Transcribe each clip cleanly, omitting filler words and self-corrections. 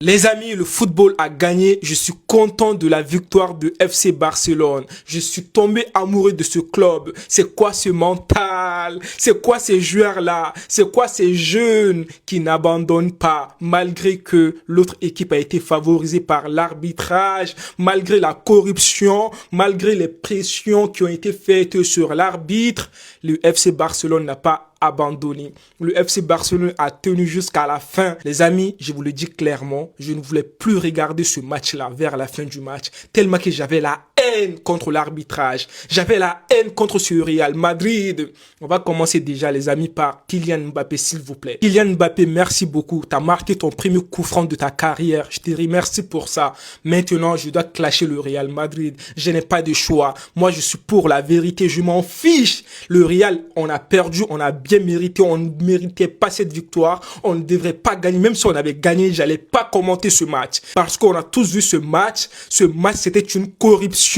Les amis, le football a gagné. Je suis content de la victoire de FC Barcelone. Je suis tombé amoureux de ce club. C'est quoi ce mental? C'est quoi ces joueurs-là? C'est quoi ces jeunes qui n'abandonnent pas malgré que l'autre équipe a été favorisée par l'arbitrage, malgré la corruption, malgré les pressions qui ont été faites sur l'arbitre. Le FC Barcelone n'a pas abandonné. Le FC Barcelone a tenu jusqu'à la fin. Les amis, je vous le dis clairement, je ne voulais plus regarder ce match-là vers la fin du match, tellement que j'avais la haine contre l'arbitrage. J'avais la haine contre ce Real Madrid. On va commencer déjà, les amis, par Kylian Mbappé, s'il vous plaît. Kylian Mbappé, merci beaucoup. Tu as marqué ton premier coup franc de ta carrière. Je te remercie pour ça. Maintenant, je dois clasher le Real Madrid. Je n'ai pas de choix. Moi, je suis pour la vérité. Je m'en fiche. Le Real, on a perdu. On a bien mérité. On ne méritait pas cette victoire. On ne devrait pas gagner. Même si on avait gagné, j'allais pas commenter ce match. Parce qu'on a tous vu ce match. Ce match, c'était une corruption.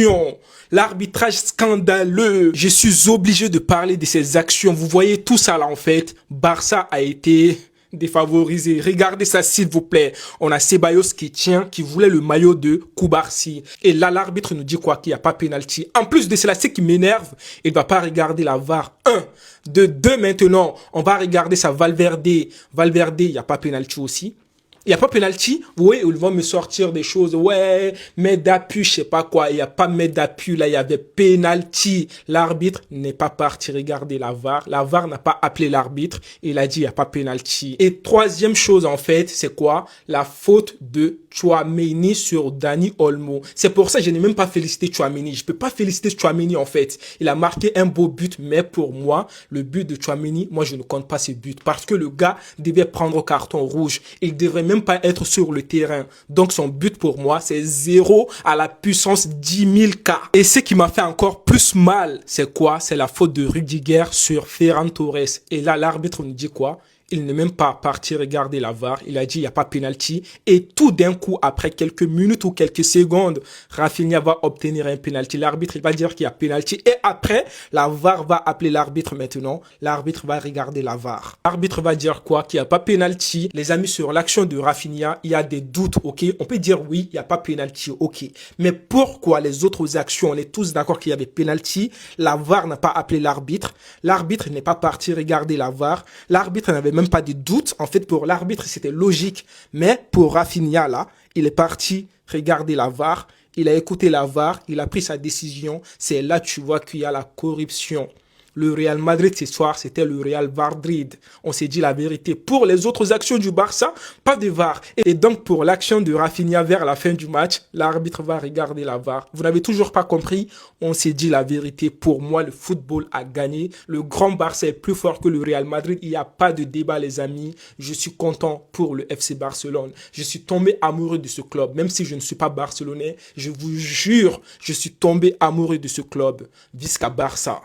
L'arbitrage scandaleux. Je suis obligé de parler de ces actions. Vous voyez tout ça là en fait. Barça a été défavorisé. Regardez ça s'il vous plaît. On a Ceballos qui voulait le maillot de Koubarsi. Et là l'arbitre nous dit quoi? Qu'il n'y a pas pénalty. En plus de cela, ce qui m'énerve, il ne va pas regarder la VAR. 1. De 2 maintenant, on va regarder ça Valverde. Valverde, il n'y a pas pénalty aussi. Il n'y a pas penalty, oui, ils vont me sortir des choses, ouais, main d'appui, je sais pas quoi, il n'y a pas main d'appui, là, il y avait penalty. L'arbitre n'est pas parti regarder la VAR n'a pas appelé l'arbitre, il a dit il n'y a pas penalty. Et troisième chose, en fait, c'est quoi? La faute de Tchouaméni sur Dani Olmo. C'est pour ça que je n'ai même pas félicité Tchouaméni. Je peux pas féliciter Tchouaméni, en fait. Il a marqué un beau but, mais pour moi, le but de Tchouaméni, moi, je ne compte pas ce but, parce que le gars devait prendre carton rouge. Il devrait même pas être sur le terrain. Donc son but pour moi, c'est 0 à la puissance 10 000 K. Et ce qui m'a fait encore plus mal, c'est quoi? C'est la faute de Rudiger sur Ferran Torres. Et là, l'arbitre nous dit quoi? Il n'est même pas parti regarder la VAR. Il a dit il n'y a pas penalty. Et tout d'un coup, après quelques minutes ou quelques secondes, Rafinha va obtenir un penalty. L'arbitre, il va dire qu'il y a penalty. Et après, la VAR va appeler l'arbitre maintenant. L'arbitre va regarder la VAR. L'arbitre va dire quoi? Qu'il n'y a pas penalty. Les amis, sur l'action de Rafinha, il y a des doutes, ok? On peut dire oui, il n'y a pas penalty, ok. Mais pourquoi les autres actions, on est tous d'accord qu'il y avait penalty? La VAR n'a pas appelé l'arbitre. L'arbitre n'est pas parti regarder la VAR. L'arbitre n'avait même pas de doute. En fait, pour l'arbitre, c'était logique. Mais pour Rafinha, là, il est parti regarder la VAR. Il a écouté la VAR. Il a pris sa décision. C'est là, tu vois qu'il y a la corruption. Le Real Madrid ce soir, c'était le Real Madrid. On s'est dit la vérité. Pour les autres actions du Barça, pas de VAR. Et donc, pour l'action de Rafinha vers la fin du match, l'arbitre va regarder la VAR. Vous n'avez toujours pas compris? On s'est dit la vérité. Pour moi, le football a gagné. Le grand Barça est plus fort que le Real Madrid. Il n'y a pas de débat, les amis. Je suis content pour le FC Barcelone. Je suis tombé amoureux de ce club. Même si je ne suis pas barcelonais, je vous jure, je suis tombé amoureux de ce club. Visca Barça.